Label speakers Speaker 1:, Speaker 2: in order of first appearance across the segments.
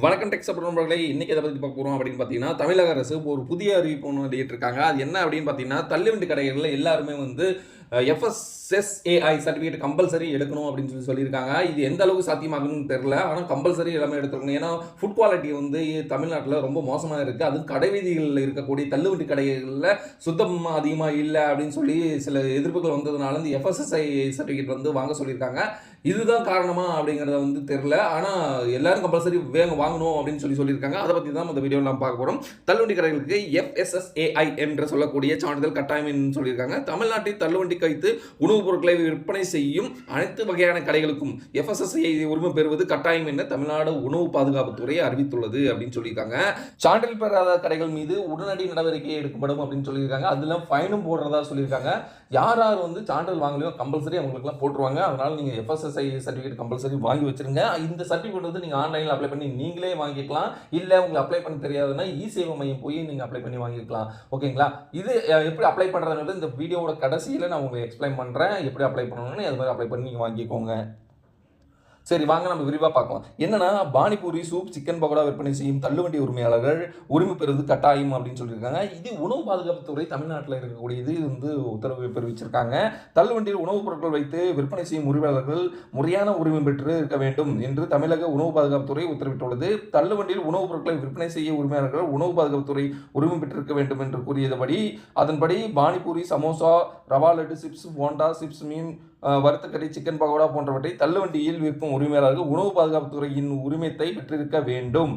Speaker 1: வணக்கம் tech support நண்பர்களே. இன்னைக்கு எத பத்தி பார்க்க போறோம் அப்படின்னு பார்த்தீங்கன்னா, தமிழக அரசு ஒரு புதிய அறிவிப்பு ஒண்ணு வெளியிட்டிருக்காங்க. அது என்ன அப்படின்னு பார்த்தீங்கன்னா, தள்ளுவண்டி கடைகள்ல எல்லாருமே வந்து FSSAI சர்டிஃபிகேட் கம்பல்சரி எடுக்கணும் அப்படின்னு சொல்லியிருக்காங்க. இது எந்த அளவுக்கு சாத்தியமாகும்னு தெரியல. ஆனா கம்பல்சரி எல்லாமே எடுத்துக்கணும். ஏன்னா ஃபுட் குவாலிட்டி வந்து தமிழ்நாட்டுல ரொம்ப மோசமா இருக்கு. அதுவும் கடைவீதிகள்ல இருக்கக்கூடிய தள்ளுவண்டி கடைகள்ல சுத்தம் அதிகமா இல்ல அப்படின்னு சொல்லி சில எதிர்ப்புகள் வந்ததுனால இந்த FSSAI சர்டிஃபிகேட் வந்து வாங்க சொல்லியிருக்காங்க. இதுதான் காரணமா அப்படிங்கிறத வந்து தெரியல. ஆனா எல்லாரும் கம்பல்சரி வாங்கணும் அப்படின்னு சொல்லியிருக்காங்க. அதை பத்தி தான் இந்த வீடியோவில் நாம் பார்க்க போறோம். தள்ளுவண்டி கடைகளுக்கு FSSAI என்று சொல்லக்கூடிய சான்றிதழ் கட்டாயம் சொல்லியிருக்காங்க. தமிழ்நாட்டில் தள்ளுவண்டி வைத்து உணவுப் பொருட்களை விற்பனை செய்யும் அனைத்து வகையான கடைகளுக்கும் FSSAI உரிமை பெறுவது கட்டாயம் என தமிழ்நாடு உணவு பாதுகாப்புத்துறை அறிவித்துள்ளது அப்படின்னு சொல்லியிருக்காங்க. சான்றிதழ் பெறாத கடைகள் மீது உடனடி நடவடிக்கை எடுக்கப்படும் அப்படின்னு சொல்லியிருக்காங்க. அதுல ஃபைனும் போடுறதா சொல்லியிருக்காங்க. யார் வந்து சான்றிதழ் வாங்கலையோ கம்பல்சரி அவங்களுக்குலாம் போட்டுருவாங்க. அதனால நீங்க FSSAI சர்டிஃபிகேட் கம்பல்சரி வாங்கி வச்சிருங்க. இந்த சர்டிஃபிகேட் வந்து நீங்க ஆன்லைன்ல அப்ளை பண்ணி நீங்களே வாங்கிக்கலாம். இல்ல உங்களுக்கு அப்ளை பண்ண தெரியாதுன்னா சேவை மையம் போய் நீங்க அப்ளை பண்ணி வாங்கிக்கலாம். ஓகேங்களா? இது எப்படி அப்ளை பண்றதுங்கிறது இந்த வீடியோவோட கடைசியில நான் உங்களுக்கு எக்ஸ்பிளைன் பண்றேன். எப்படி அப்ளை பண்ணணும்னு அது மாதிரி அப்ளை பண்ணி நீங்க வாங்கிக்கோங்க. சரி, வாங்க நம்ம விரிவாக பார்க்கலாம். என்னன்னா, பானிபூரி, சூப், சிக்கன் பகோடா விற்பனை செய்யும் தள்ளுவண்டி உரிமையாளர்கள் உரிமை பெறுவது கட்டாயம் அப்படின்னு சொல்லியிருக்காங்க. இது உணவு பாதுகாப்புத்துறை தமிழ்நாட்டில் இருக்கக்கூடியது வந்து உத்தரவு பிறப்பிச்சிருக்காங்க. தள்ளுவண்டியில் உணவுப் பொருட்கள் வைத்து விற்பனை செய்யும் உரிமையாளர்கள் முறையான உரிமை பெற்று இருக்க வேண்டும் என்று தமிழக உணவு பாதுகாப்புத்துறை உத்தரவிட்டுள்ளது. தள்ளுவண்டியில் உணவுப் பொருட்களை விற்பனை செய்ய உரிமையாளர்கள் உணவு பாதுகாப்புத்துறை உரிமை பெற்றிருக்க வேண்டும் என்று கூறியபடி அதன்படி பானிபூரி, சமோசா, ரவா லட்டு, சிப்ஸ், போண்டா, சிப்ஸ், மீன் வறுத்தக்கறி, சிக்கன் பகோடா போன்றவற்றை தள்ளுவண்டியில் விற்கும் உரிமையாளர்கள் உணவு பாதுகாப்புத்துறையின் உரிமத்தை பெற்றிருக்க வேண்டும்.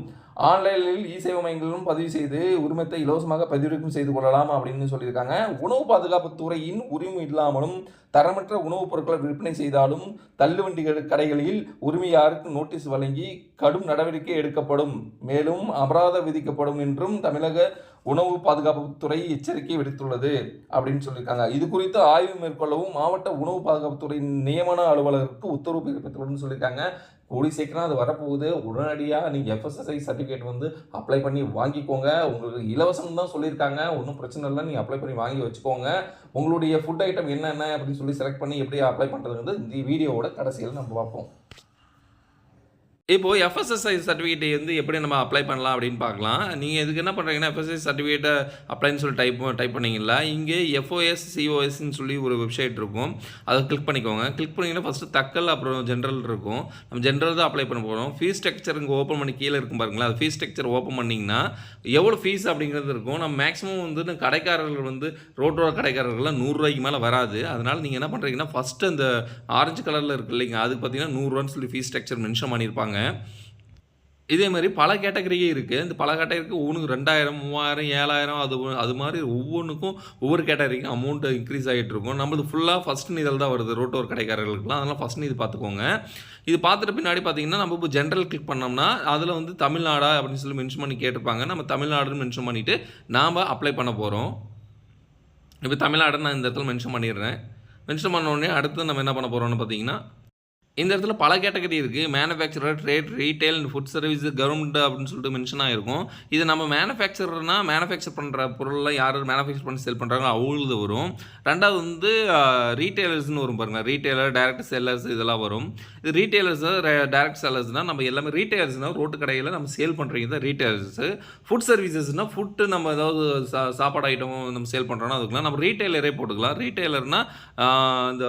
Speaker 1: ஆன்லைனில் சேவை மையங்களிலும் பதிவு செய்து உரிமத்தை இலவசமாக பதிவிறக்கம் செய்து கொள்ளலாம் அப்படின்னு சொல்லியிருக்காங்க. உணவு பாதுகாப்புத்துறையின் உரிமை இல்லாமலும் தரமற்ற உணவுப் பொருட்களை விற்பனை செய்தாலும் தள்ளுவண்டி கடைகளில் உரிமையாளருக்கு நோட்டீஸ் வழங்கி கடும் நடவடிக்கை எடுக்கப்படும், மேலும் அபராதம் விதிக்கப்படும் என்றும் தமிழக உணவு பாதுகாப்புத்துறை எச்சரிக்கை விடுத்துள்ளது அப்படின்னு சொல்லியிருக்காங்க. இது குறித்து ஆய்வு மேற்கொள்ளவும் மாவட்ட உணவு பாதுகாப்புத்துறை நியமன அலுவலருக்கு உத்தரவு பிறப்பித்துள்ளதுன்னு சொல்லியிருக்காங்க. கூடி சீக்கிரம் அது வரப்போகுது. உடனடியாக நீங்கள் FSSAI சர்டிஃபிகேட் வந்து அப்ளை பண்ணி வாங்கிக்கோங்க. உங்களுக்கு இலவசம் தான் சொல்லியிருக்காங்க. ஒன்றும் பிரச்சனை இல்லை. நீங்கள் அப்ளை பண்ணி வாங்கி வச்சுக்கோங்க. உங்களுடைய ஃபுட் ஐட்டம் என்னென்ன அப்படின்னு சொல்லி செலக்ட் பண்ணி எப்படி அப்ளை பண்ணுறதுங்கிறது இந்த வீடியோவோட கடைசியில் நம்ம பார்ப்போம். இப்போ FSSAI சர்டிஃபிகேட் வந்து எப்படி நம்ம அப்ளை பண்ணலாம் அப்படின்னு பார்க்கலாம். நீங்கள் இதுக்கு என்ன பண்ணுறீங்கன்னா, FSSAI சர்டிஃபிகேட்டை அப்ளைன்னு சொல்லி டைப் பண்ணிங்களா, இங்கே FOSCOSன்னு சொல்லி ஒரு வெப்சைட் இருக்கும். அதை கிளிக் பண்ணிக்கோங்க. கிளிக் பண்ணிங்கன்னா ஃபஸ்ட்டு தக்கல், அப்புறம் ஜென்ரல் இருக்கும். நம்ம ஜென்ரல் தான் அப்ளை பண்ண போகிறோம். ஃபீஸ் ஸ்ட்ரக்சர் இங்கே ஓப்பன் பண்ணி கீழே இருக்கும் பாருங்களா, அது ஃபீஸ் ஸ்ட்ரக்சர் ஓப்பன் பண்ணிங்கன்னா எவ்வளோ ஃபீஸ் அப்படிங்கிறது இருக்கும். நம்ம மேக்ஸிமம் வந்து கடைக்காரர்கள் வந்து ரோட்டோர கடைக்காரர்கள்லாம் ₹100 மேலே வராது. அதனால் நீங்கள் என்ன பண்ணுறீங்கன்னா, ஃபஸ்ட்டு அந்த ஆரஞ்சு கலரில் இருக்குது இல்லைங்க, அதுக்கு பார்த்தீங்கன்னா ₹100 சொல்லி ஃபீஸ் ஸ்ட்ரக்சர் மென்ஷன் பண்ணியிருப்பாங்க. இதே மாதிரி பல கேட்டகரியே இருக்குது. இந்த பல கேட்டகரிக்கு ஒவ்வொன்றுக்கு 2000, 3000, 7000 அது மாதிரி ஒவ்வொன்றுக்கும் ஒவ்வொரு கேட்டகரிக்கும் அமௌண்ட் இன்க்ரீஸ் ஆகிட்டு இருக்கும். நம்மளது ஃபுல்லாக ஃபஸ்ட்டு இதில் தான் வருது ரோட்டோர் கடைக்காரர்களுக்குலாம். அதனால் ஃபஸ்ட்டு இது பார்த்துக்கோங்க. இது பார்த்துட்டு பின்னாடி பார்த்தீங்கன்னா, நம்ம இப்போ ஜென்ரல் கிளிக் பண்ணோம்னா அதில் வந்து தமிழ்நாடா அப்படின்னு சொல்லி மென்ஷன் பண்ணி கேட்டிருப்பாங்க. நம்ம தமிழ்நாடுன்னு மென்ஷன் பண்ணிவிட்டு நாம் அப்ளை பண்ண போகிறோம். இப்போ தமிழ்நாடுன்னு நான் இந்த இடத்துல மென்ஷன் பண்ணிடுறேன். மென்ஷன் பண்ண உடனே அடுத்து நம்ம என்ன பண்ண போகிறோம்னு பார்த்தீங்கன்னா, இந்த இடத்துல பல கேட்டகரி இருக்குது. Manufacturer, trade, retail and food service, government அப்படின்னு சொல்லிட்டு மென்ஷன் ஆகிருக்கும். இது நம்ம மேனுஃபேக்சரர்னா மேனுஃபேக்சர் பண்ணுற பொருள்லாம் யார் மேனுஃபேக்சர் பண்ணி செல் பண்ணுறாங்க அவங்களுக்கு வரும். ரெண்டாவது வந்து ரீட்டைலர்ஸ்னு வரும் பாருங்கள். ரீட்டைலர், டைரக்ட் செல்லர்ஸ் இதெல்லாம் வரும். இது ரீட்டைலர்ஸ், டைரக்ட் செல்லர்ஸ்னால் நம்ம எல்லாமே ரீட்டைலர்ஸ்னால் ரோட்டு கடையில் நம்ம சேல் பண்ணுறீங்க தான் ரீட்டைலர்ஸு. ஃபுட் சர்வீசஸ்னால் ஃபுட்டு நம்ம ஏதாவது சாப்பாடு ஐட்டம் நம்ம சேல் பண்ணுறோன்னா அதுக்குலாம் நம்ம ரீட்டைலரே போட்டுக்கலாம். ரீட்டைலர்னால் இந்த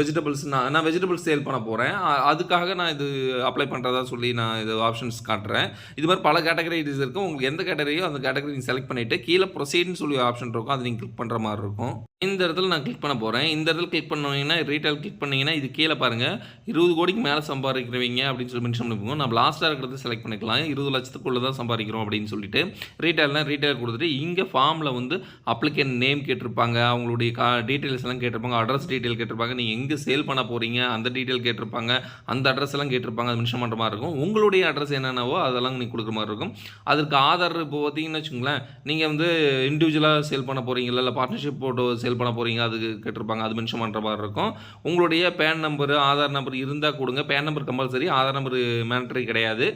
Speaker 1: வெஜிடபிள்ஸ், நான் வெஜிடபிள்ஸ் சேல் பண்ண போகிறேன். அதுக்காக நான் இது அப்ளை பண்ணுறதா சொல்லி நான் இது ஆப்ஷன்ஸ் காட்டுறேன். இது மாதிரி பல கேட்டகரிஸ் இருக்கும். உங்களுக்கு எந்த கேட்டகரியோ அந்த கேட்டகரி நீங்கள் செலக்ட் பண்ணிவிட்டு கீழே ப்ரொசீட்னு சொல்லி ஆப்ஷன் இருக்கும். அது நீங்கள் கிளிக் பண்ணுற மாதிரி இருக்கும். இந்த இடத்துல நான் கிளிக் பண்ண போகிறேன். இந்த இடத்துல கிளிக் பண்ணிங்கன்னா ரீட்டைல் கிளிக் பண்ணிங்கன்னா இது கீழே பாருங்கள் 20 கோடிக்கு மேலே சம்பாதிக்கிறவங்க அப்படின்னு சொல்லி மென்ஷன் பண்ணிப்போம். நம்ம லாஸ்ட்டாக இருக்கிறது செலக்ட் பண்ணிக்கலாம். 20 லட்சத்துக்குள்ளே தான் சம்பாதிக்கிறோம் அப்படின்னு சொல்லிட்டு ரீட்டைல்னால் ரீட்டைல் கொடுத்துட்டு இங்கே ஃபார்மில் வந்து அப்ளிகேண்ட் நேம் கேட்டிருப்பாங்க, அவங்களுடைய டீட்டெயில்ஸ் எல்லாம் கேட்டிருப்பாங்க, அட்ரஸ் டீட்டெயில் கேட்டிருப்பாங்க, நீங்கள் எங்கே சேல் பண்ண போகிறீங்க அந்த டீட்டெயில் கேட்டிருப்பாங்க, அந்த அட்ரஸ் எல்லாம் கேட்டிருப்பாங்க. அது மென்ஷன் பண்ணுற மாதிரி இருக்கும். உங்களுடைய அட்ரஸ் என்னென்னவோ அதெல்லாம் நீங்கள் கொடுக்குற மாதிரி இருக்கும். அதற்கு ஆதார் இப்போ பார்த்தீங்கன்னு வச்சுங்களேன், நீங்கள் வந்து இண்டிவிஜுவலாக சேல் பண்ண போகிறீங்களா இல்லை பார்ட்னர்ஷிப் போட்டு சேல் பண்ண போகிறீங்க அதுக்கு கேட்டிருப்பாங்க. அது மென்ஷன் பண்ணுற மாதிரி இருக்கும். உங்களுடைய பேன் நம்பரு, ஆதார் நம்பர் இருந்தால் கொடுங்க. PAN number compulsory, Aadhaar number mandatory கிடையாது.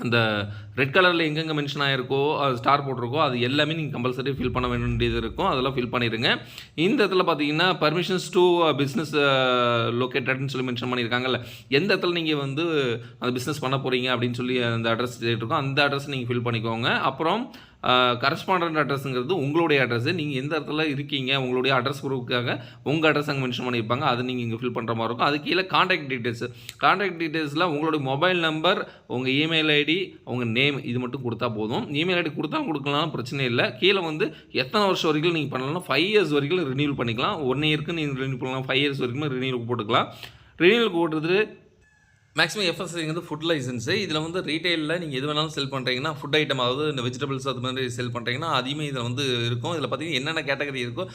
Speaker 1: அந்த ரெட் கலரில் எங்கெங்கே மென்ஷன் ஆகிருக்கோ அது ஸ்டார் போட்டிருக்கோ அது எல்லாமே நீங்கள் கம்பல்சரி ஃபில் பண்ண வேண்டியது இருக்கும். அதெல்லாம் ஃபில் பண்ணிடுங்க. இந்த இடத்துல பார்த்தீங்கன்னா பர்மிஷன்ஸ் டு பிஸ்னஸ் லொக்கேட்டட்னு சொல்லி மென்ஷன் பண்ணியிருக்காங்கல்ல, எந்த இடத்துல நீங்கள் வந்து அந்த பிஸ்னஸ் பண்ண போகிறீங்க அப்படின்னு சொல்லி அந்த அட்ரஸ் இருக்கும், அந்த அட்ரஸ் நீங்கள் ஃபில் பண்ணிக்கோங்க. அப்புறம் கரஸ்பாண்டன்ட் அட்ரஸுங்கிறது உங்களுடைய அட்ரஸ். நீங்கள் எந்த இடத்துல இருக்கீங்க, உங்களுடைய அட்ரஸ் ப்ரூஃப்காக உங்கள் அட்ரஸ் அங்கே மென்ஷன் பண்ணியிருப்பாங்க, அது நீங்கள் இங்கே ஃபில் பண்ணுற மாதிரி இருக்கும். அது கீழே காண்டாக்ட் டீட்டெயில்ஸில் உங்களுடைய மொபைல் நம்பர், உங்கள் இமெயில் ஐடி, உங்கள் நேம் இது மட்டும் கொடுத்தா போதும். இமெயில் ஐடி கொடுக்கலாம் பிரச்சனை இல்லை. கீழே வந்து எத்தனை வருஷம் வரைக்கும் நீங்கள் பண்ணலாம், 5 இயர்ஸ் வரைக்கும் ரினியூல் பண்ணிக்கலாம். 1 இயருக்கு நீங்கள் ரினியூல் பண்ணலாம், 5 இயர்ஸ் வரைக்கும் ரினியூல் போட்டுக்கலாம். ரினியூல் போட்டுட்டு மேக்ஸிமம் எஃப்எஸ்ஐங்கிறது ஃபுட் லைசன்ஸு. இதில் வந்து ரீட்டெயிலில் நீங்கள் எது வேணாலும் செல் பண்ணுறீங்கன்னா, ஃபுட் ஐட்டம் அதாவது இந்த வெஜிடபிள்ஸ் அது மாதிரி செல் பண்ணுறீங்கன்னா அதையுமே இதில் வந்து இருக்கும். இதில் பார்த்தீங்கன்னா என்னென்ன கேட்டகரி இருக்கோ,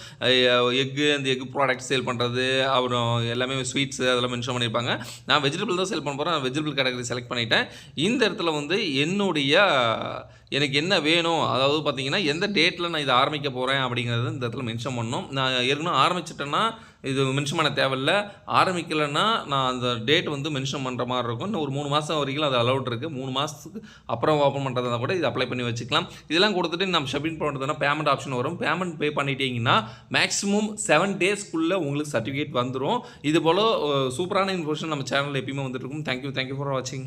Speaker 1: அந்த எக் ப்ராடக்ட் சேல் பண்ணுறது, அப்புறம் எல்லாமே ஸ்வீட்ஸு அதெல்லாம் மென்ஷன் பண்ணியிருப்பாங்க. நான் வெஜிடபிள் தான் சேல் பண்ண போகிறேன், வெஜிடபிள் கேட்டகரி செலக்ட் பண்ணிட்டேன். இந்த இடத்துல வந்து எனக்கு என்ன வேணும், அதாவது பார்த்தீங்கன்னா எந்த டேட்டில் நான் இதை ஆரம்பிக்க போகிறேன் அப்படிங்கிறது இந்த இடத்துல மென்ஷன் பண்ணணும். நான் ஏற்கனவே ஆரம்பிச்சிட்டேன்னா இது மென்ஷன் பண்ண தேவையில்லை. ஆரம்பிக்கலைன்னா நான் அந்த டேட் வந்து மென்ஷன் பண்ணுற மாதிரி இருக்கும். இன்னும் ஒரு 3 மாதம் வரைக்கும் அது அலவுட் இருக்குது. 3 மாதத்துக்கு அப்புறம் ஓப்பன் பண்ணுறதுனா கூட இது அப்ளை பண்ணி வச்சுக்கலாம். இதெல்லாம் கொடுத்துட்டு நம்ம சப்மிட் பண்ணுறதுனா பேமெண்ட் ஆப்ஷன் வரும். பேமெண்ட் பே பண்ணிட்டீங்கன்னா மேக்ஸிமம் 7 டேஸ்க்குள்ளே உங்களுக்கு சர்டிஃபிகேட் வந்துடும். இது போல் சூப்பரான இன்ஃபர்மேஷன் நம்ம சேனலில் எப்பயுமே வந்துட்டு இருக்கும். தேங்க்யூ ஃபார் வாட்சிங்.